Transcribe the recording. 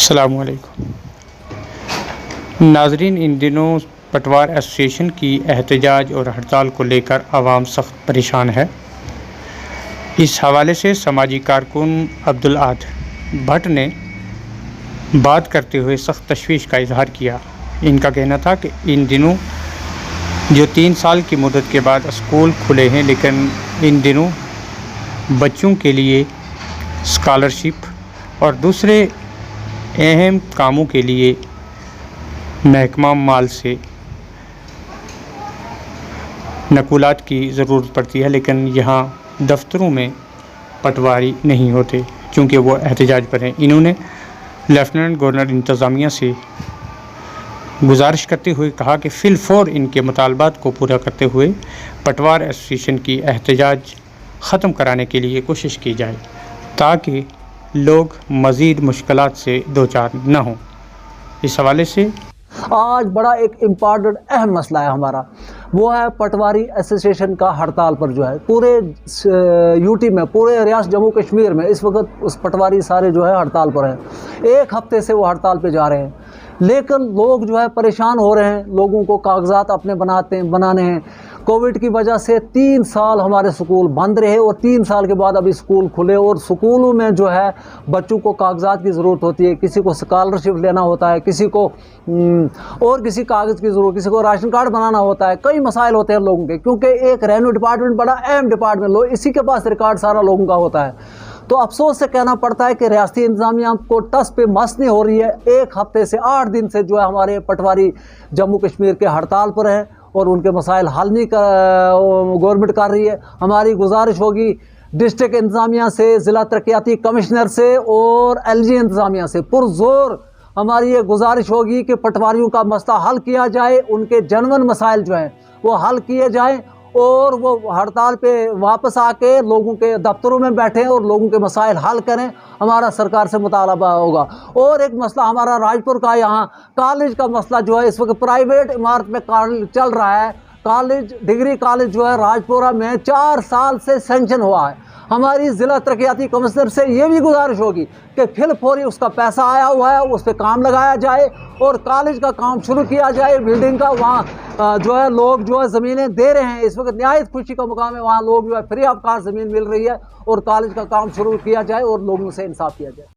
السلام علیکم ناظرین، ان دنوں پٹوار ایسوسی ایشن کی احتجاج اور ہڑتال کو لے کر عوام سخت پریشان ہے۔ اس حوالے سے سماجی کارکن عبدالاحد بھٹ نے بات کرتے ہوئے سخت تشویش کا اظہار کیا۔ ان کا کہنا تھا کہ ان دنوں جو 3 سال کی مدت کے بعد اسکول کھلے ہیں، لیکن ان دنوں بچوں کے لیے اسکالرشپ اور دوسرے اہم کاموں کے لیے محکمہ مال سے نقولات کی ضرورت پڑتی ہے، لیکن یہاں دفتروں میں پٹواری نہیں ہوتے چونکہ وہ احتجاج پر ہیں۔ انہوں نے لیفٹیننٹ گورنر انتظامیہ سے گزارش کرتے ہوئے کہا کہ فی الفور ان کے مطالبات کو پورا کرتے ہوئے پٹوار ایسوسی ایشن کی احتجاج ختم کرانے کے لیے کوشش کی جائے تاکہ لوگ مزید مشکلات سے دوچار نہ ہوں۔ اس حوالے سے آج بڑا ایک امپارٹنٹ اہم مسئلہ ہے ہمارا، وہ ہے پٹواری ایسوسی ایشن کا ہڑتال پر جو ہے پورے یو ٹی میں، پورے ریاست جموں کشمیر میں اس وقت اس پٹواری سارے جو ہے ہڑتال پر ہیں۔ 1 ہفتے سے وہ ہڑتال پہ جا رہے ہیں، لیکن لوگ جو ہے پریشان ہو رہے ہیں۔ لوگوں کو کاغذات اپنے بنانے ہیں۔ کووڈ کی وجہ سے 3 سال ہمارے سکول بند رہے اور 3 سال کے بعد ابھی سکول کھلے، اور سکولوں میں جو ہے بچوں کو کاغذات کی ضرورت ہوتی ہے۔ کسی کو اسکالرشپ لینا ہوتا ہے، کسی کو اور کسی کاغذ کی ضرورت، کسی کو راشن کارڈ بنانا ہوتا ہے۔ کئی مسائل ہوتے ہیں لوگوں کے، کیونکہ ایک ریونیو ڈپارٹمنٹ بڑا اہم ڈپارٹمنٹ، اسی کے پاس ریکارڈ سارا لوگوں کا ہوتا ہے۔ تو افسوس سے کہنا پڑتا ہے کہ ریاستی انتظامیہ کو ٹس پہ مس نہیں ہو رہی ہے۔ 1 ہفتے سے 8 دن سے جو ہے ہمارے پٹواری جموں کشمیر کے ہڑتال پر ہیں اور ان کے مسائل حل نہیں گورنمنٹ کر رہی ہے۔ ہماری گزارش ہوگی ڈسٹرکٹ انتظامیہ سے، ضلع ترقیاتی کمشنر سے اور ایل جی انتظامیہ سے پرزور ہماری یہ گزارش ہوگی کہ پٹواریوں کا مسئلہ حل کیا جائے، ان کے جنون مسائل جو ہیں وہ حل کیے جائیں اور وہ ہڑتال پہ واپس آ کے لوگوں کے دفتروں میں بیٹھیں اور لوگوں کے مسائل حل کریں۔ ہمارا سرکار سے مطالبہ ہوگا۔ اور ایک مسئلہ ہمارا راج پور کا، یہاں کالج کا مسئلہ جو ہے اس وقت پرائیویٹ عمارت میں چل رہا ہے۔ کالج، ڈگری کالج جو ہے راج پورہ میں 4 سال سے سینکشن ہوا ہے۔ ہماری ضلع ترقیاتی کمشنر سے یہ بھی گزارش ہوگی کہ فی الفوری اس کا پیسہ آیا ہوا ہے، اس پہ کام لگایا جائے اور کالج کا کام شروع کیا جائے، بلڈنگ کا۔ وہاں جو ہے لوگ جو ہے زمینیں دے رہے ہیں، اس وقت نہایت خوشی کا مقام ہے، وہاں لوگ جو ہے فری آف کاسٹ زمین مل رہی ہے، اور کالج کا کام شروع کیا جائے اور لوگوں سے انصاف کیا جائے۔